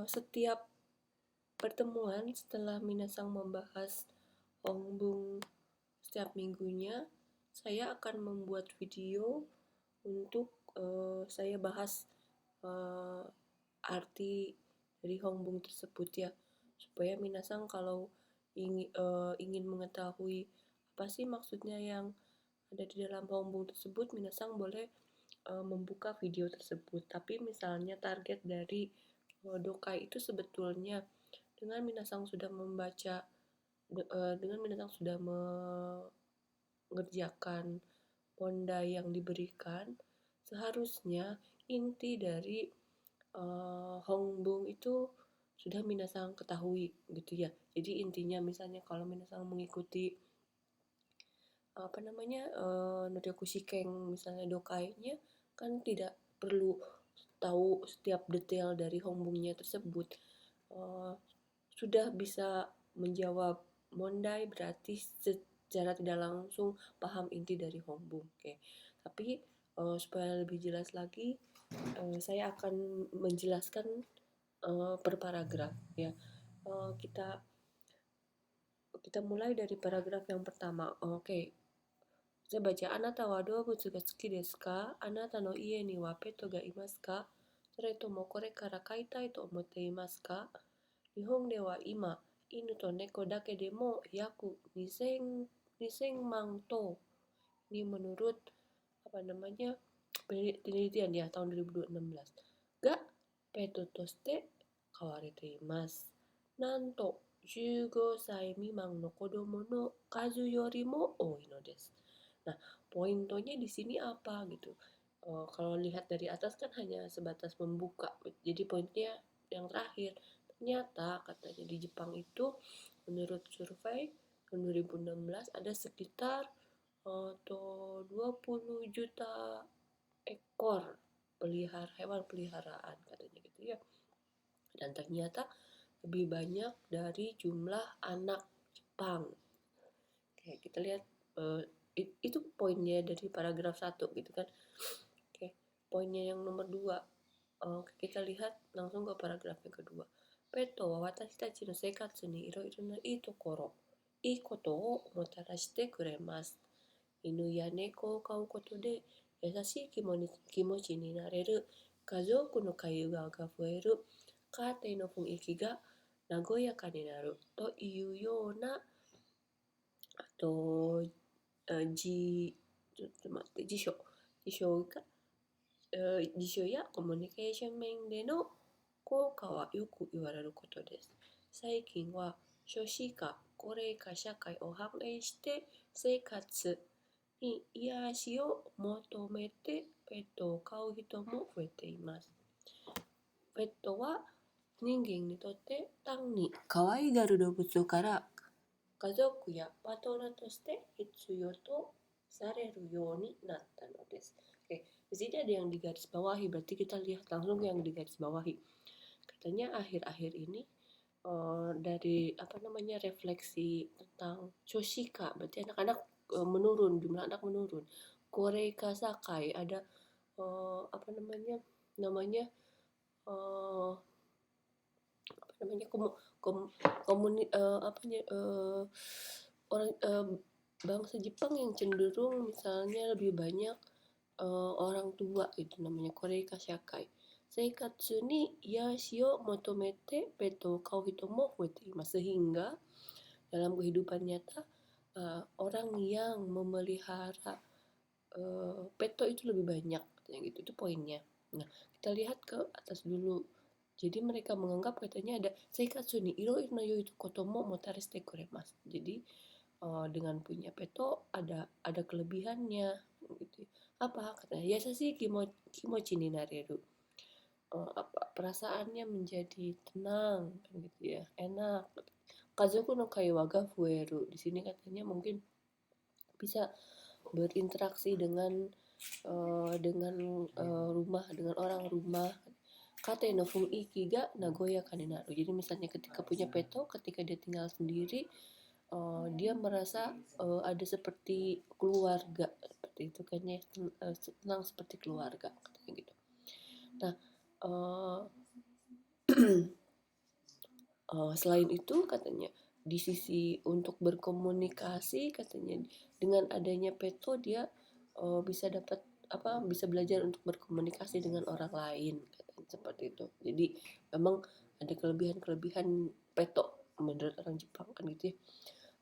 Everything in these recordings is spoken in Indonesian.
Setiap pertemuan setelah Minasang membahas Hongbung setiap minggunya, saya akan membuat video untuk saya bahas uh, arti dari Hongbung tersebut ya, supaya Minasang kalau ingin mengetahui apa sih maksudnya yang ada di dalam Hongbung tersebut, Minasang boleh membuka video tersebut. Tapi misalnya target dari Dokai itu sebetulnya dengan Minasang sudah membaca, dengan Minasang sudah mengerjakan ponda yang diberikan, seharusnya inti dari Hongbung itu sudah Minasang ketahui gitu ya. Jadi intinya misalnya kalau Minasang mengikuti apa namanya Noryoku Shiken misalnya dokainya, kan tidak perlu tahu setiap detail dari Hongbungnya tersebut. uh, Sudah bisa menjawab mondai, berarti secara tidak langsung paham inti dari Hongbung. Oke. Tapi supaya lebih jelas lagi, saya akan menjelaskan per paragraf ya. Kita kita mulai dari paragraf yang pertama. Oke. Saya baca, anata wa doubutsu ga tsuki desu ka? Anata no ie ni wa petto ga imasu ka? Soretomo kore kara kaitai to omotte imasu ka? Nihon de wa ima, inu to neko dake de mo yaku 2000 man to. Ini menurut apa namanya penelitian ya tahun 2016. Ga peto toshite kawarete imasu. Nanto 15 歳未満の子供の数よりも多いのです。Nah, poinnya di sini apa gitu? Kalau lihat dari atas kan hanya sebatas membuka. Jadi poinnya yang terakhir. Ternyata katanya di Jepang itu menurut survei tahun 2016 ada sekitar 20 juta ekor hewan peliharaan katanya gitu ya. Dan ternyata lebih banyak dari jumlah anak Jepang. Oke, kita lihat itu poinnya dari paragraf 1 gitu kan. Oke, poinnya yang nomor 2. Kita lihat langsung ke paragraf yang kedua. Petto wa watashi tachi no seikatsu ni iroiro na ii tokoro, ii koto o motarashite kuremasu. Inu ya neko o kau koto de yasashii kimochi ni nareru, kazoku no kaiwa ga fueru, kate no funiki ga nagoyaka ni naru to iu you na あと、辞書やコミュニケーション面での効果はよく言われることです。最近は少子化、高齢化社会を反映して生活に癒しを求めてペットを飼う人も増えています。ペットは人間にとって単に可愛がる動物から家族やパートナーとして必要とされるようになったのです。Oke, di sini ada yang digaris bawahi, berarti kita lihat langsung yang digaris bawahi. Katanya akhir-akhir ini dari apa namanya refleksi tentang Shoshika, berarti anak-anak menurun, jumlah anak menurun. Koreika Sakai ada apa namanya uh, apa namanya orang bangsa Jepang yang cenderung misalnya lebih banyak orang tua, itu namanya Koreika Shakai. Seikatsu ni yashi o motomete petto o kau hito mo fuete imasu. Sehingga dalam kehidupan nyata orang yang memelihara petto itu lebih banyak, yang gitu. Itu poinnya. Nah, kita lihat ke atas dulu. Jadi mereka menganggap katanya ada seikatsu ni iro no yo itu kotomo motareshite kuremasu. Jadi dengan punya peto ada kelebihannya gitu. Apa katanya? Yasashi kimochi ni nareru. Perasaannya menjadi tenang gitu ya, enak. Kazoku no kaiwa ga fueru. Di sini katanya mungkin bisa berinteraksi dengan rumah, dengan orang rumah. Kate no funiki ga nagoyaka ni naru. Jadi misalnya ketika punya peto, ketika dia tinggal sendiri, dia merasa ada seperti keluarga, seperti itu kan ya, tenang seperti keluarga katanya gitu. Nah, Selain itu katanya di sisi untuk berkomunikasi katanya dengan adanya peto dia bisa dapat bisa belajar untuk berkomunikasi dengan orang lain katanya seperti itu. Jadi memang ada kelebihan-kelebihan peto menurut orang Jepang kan gitu ya.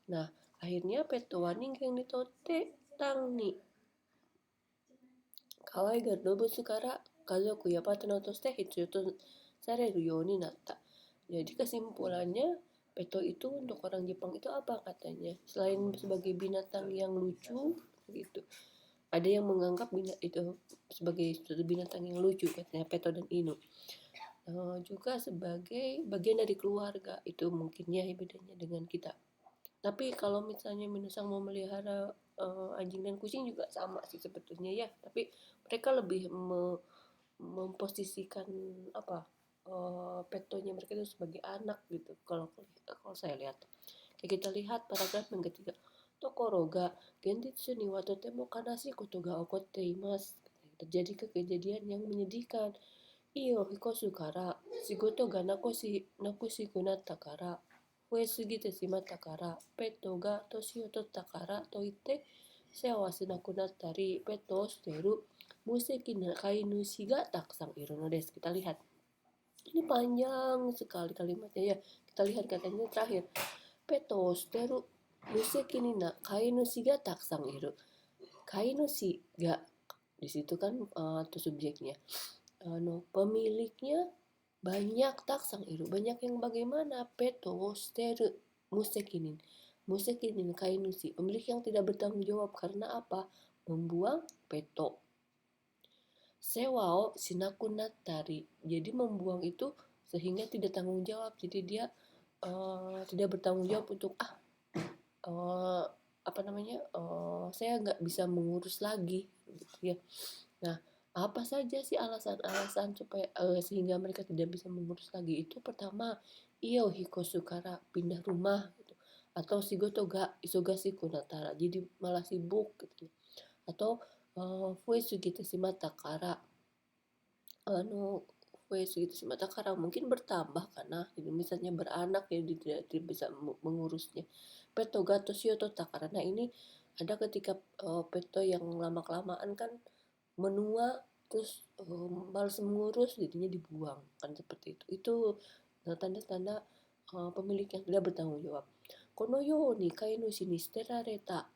Nah, akhirnya peto waning yang ditote tang nih. Kawai ga dobutsu kara kazoku ya pato no toshite hitsuyo sareru you ni natta. Jadi kesimpulannya peto itu untuk orang Jepang itu apa katanya? Selain sebagai binatang yang lucu gitu. Ada yang menganggap itu sebagai suatu binatang yang lucu katanya peto dan inu. Juga sebagai bagian dari keluarga itu mungkin ya bedanya dengan kita. Tapi kalau misalnya Minusang mau melihara anjing dan kucing juga sama sih sebetulnya ya. Tapi mereka lebih memposisikan apa petonya mereka itu sebagai anak gitu. Kalau saya lihat, kayak kita lihat paragraf yang ketiga. Tokoroga genjitsu ni wa totemo kanashi koto ga okotte imasu. Terjadi kejadian yang menyedihkan. Iyo hikosu kara shigoto ga nakushiku natta kara 増えすぎてしまったからペットが年を取ったからといって世話はしなくなったりペットを捨てる無責な飼い主がたくさんいるのです. Kita lihat ini panjang sekali kalimatnya ya. Kita lihat katanya terakhir peto o suteru museki ni na kainushi ga takusan iru. Kainushi ga di situ kan tuh subjeknya. Pemiliknya banyak taksang iru, banyak yang bagaimana peto steru musekinin kainushi, pemilik yang tidak bertanggung jawab karena apa? Membuang peto. Sewao sinaku nattari, jadi membuang itu sehingga tidak tanggung jawab, jadi dia tidak bertanggung jawab untuk saya nggak bisa mengurus lagi gitu ya. Nah, apa saja sih alasan-alasan supaya sehingga mereka tidak bisa mengurus lagi? Itu pertama, iyo hikosu kara pindah rumah gitu. Atau shigoto ga isogashi kunatara, jadi malah sibuk gitu. Atau fue sugite shimata kara mungkin bertambah karena jadi misalnya beranak ya dia tidak bisa mengurusnya. Peto gato shioto takara. Nah, ini ada ketika peto yang lama-kelamaan kan menua terus malas mengurus jadinya dibuang kan seperti itu tanda-tanda pemilik yang tidak bertanggung jawab. Kono yo ni kainushi ni shiterareta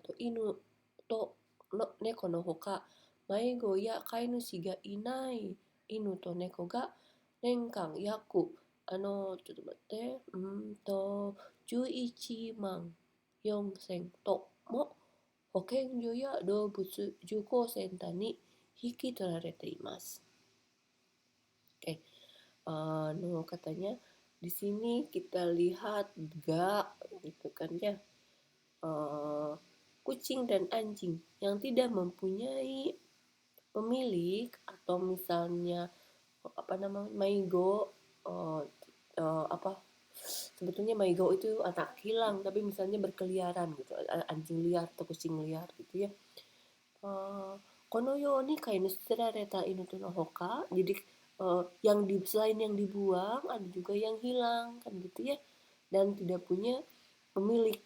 to inu to neko no hoka maigo ya kainushi ga inai inu to neko ga nenkan yaku 11万4000とも保健所や動物受講センターに引き取られています。Oke, katanya di sini kita lihat ga gitu kan ya, kucing dan anjing yang tidak mempunyai pemilik atau misalnya maigo sebetulnya maigo itu anak hilang tapi misalnya berkeliaran gitu, anjing liar atau kucing liar gitu ya. Kono yo ni kainushi rareta inu to no hoka, jadi selain yang dibuang ada juga yang hilang kan gitu ya, dan tidak punya pemilik.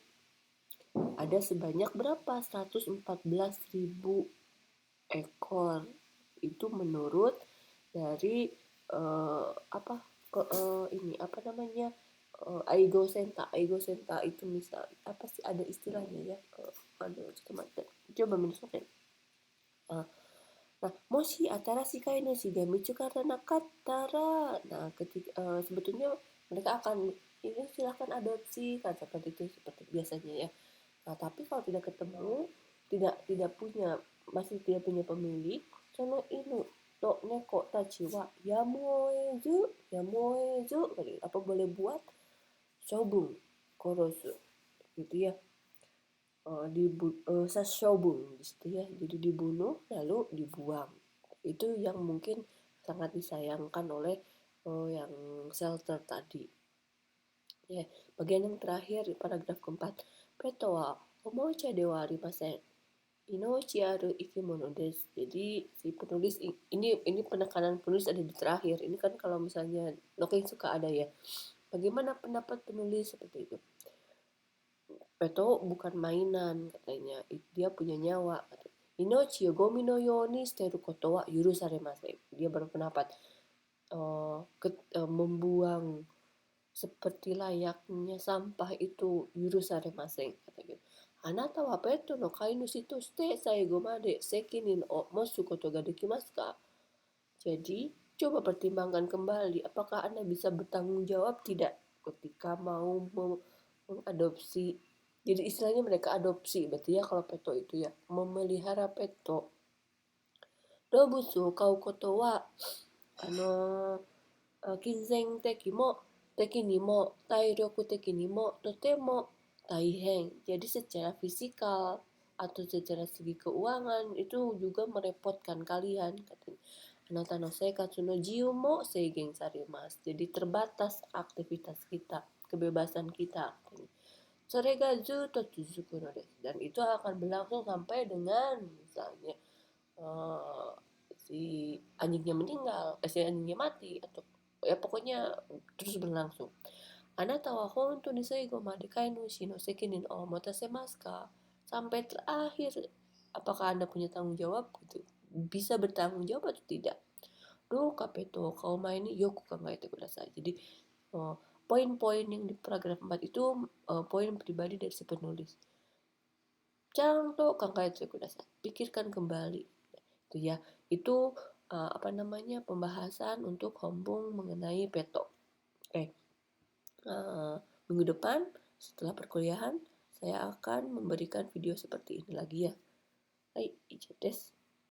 Ada sebanyak berapa? 114.000 ekor. Itu menurut dari Aigo Senta. Aigo Senta itu misal apa sih ada istilahnya ya? Coba menurut nah, moshi atarashii kainushi ga mitsukara nakattara. Nah, ketika sebetulnya mereka akan ini silahkan adopsi kan seperti itu seperti biasanya ya. Nah, tapi kalau tidak ketemu, masih tidak punya pemilik, sono inu to neko tachi wa yamoezu, apa boleh buat shobun korosu gitu ya. Sashobun gitu ya, jadi dibunuh lalu dibuang. Itu yang mungkin sangat disayangkan oleh yang shelter tadi ya. Bagian yang terakhir paragraf keempat, peto wa omocha de wa arimasen. Inochi aru ikimono desu. Jadi si penulis ini penekanan penulis ada di terakhir. Ini kan kalau misalnya Noken suka ada ya. Bagaimana pendapat penulis seperti itu? Peto bukan mainan katanya. Dia punya nyawa. Inochi yo gomi no yo ni steru koto wa yurusaremasen. Dia berpendapat membuang seperti layaknya sampah itu yurusaremasen kata gitu. Anata wa petto no kainushi toshite saigo made sekinin o mosu koto ga dekimasu ka? Jadi, coba pertimbangkan kembali apakah Anda bisa bertanggung jawab tidak ketika mau mengadopsi. Jadi istilahnya mereka adopsi, berarti ya kalau peto itu ya, memelihara peto. Dobusu kau koto wa, ano, kinzen teki mo, teki ni mo, tairyoku teki ni mo, totemo taihen. Jadi secara fisikal atau secara segi keuangan itu juga merepotkan kalian katanya. Anata no seikatsu no jiu mo seigen sarimasu. Jadi terbatas aktivitas kita, kebebasan kita. Sorega zuto tsuzuku no desu. Dan itu akan berlangsung sampai dengan misalnya uh, si anjingnya meninggal, si anjingnya mati atau ya pokoknya terus berlangsung. Anata wa honto ni saigo made kainushi no sekinin o motasemasu ka? Sampai terakhir apakah Anda punya tanggung jawab gitu? Bisa bertanggung jawab atau tidak? Do kapeto kau main yoku kangaete kudasai. Jadi poin-poin yang di paragraf 4 itu poin pribadi dari si penulis. Chanto kangaete kudasai. Pikirkan kembali. Itu ya. Itu apa namanya pembahasan untuk hombong mengenai peto. Oke. Minggu depan setelah perkuliahan saya akan memberikan video seperti ini lagi ya. Hai, ijo desu.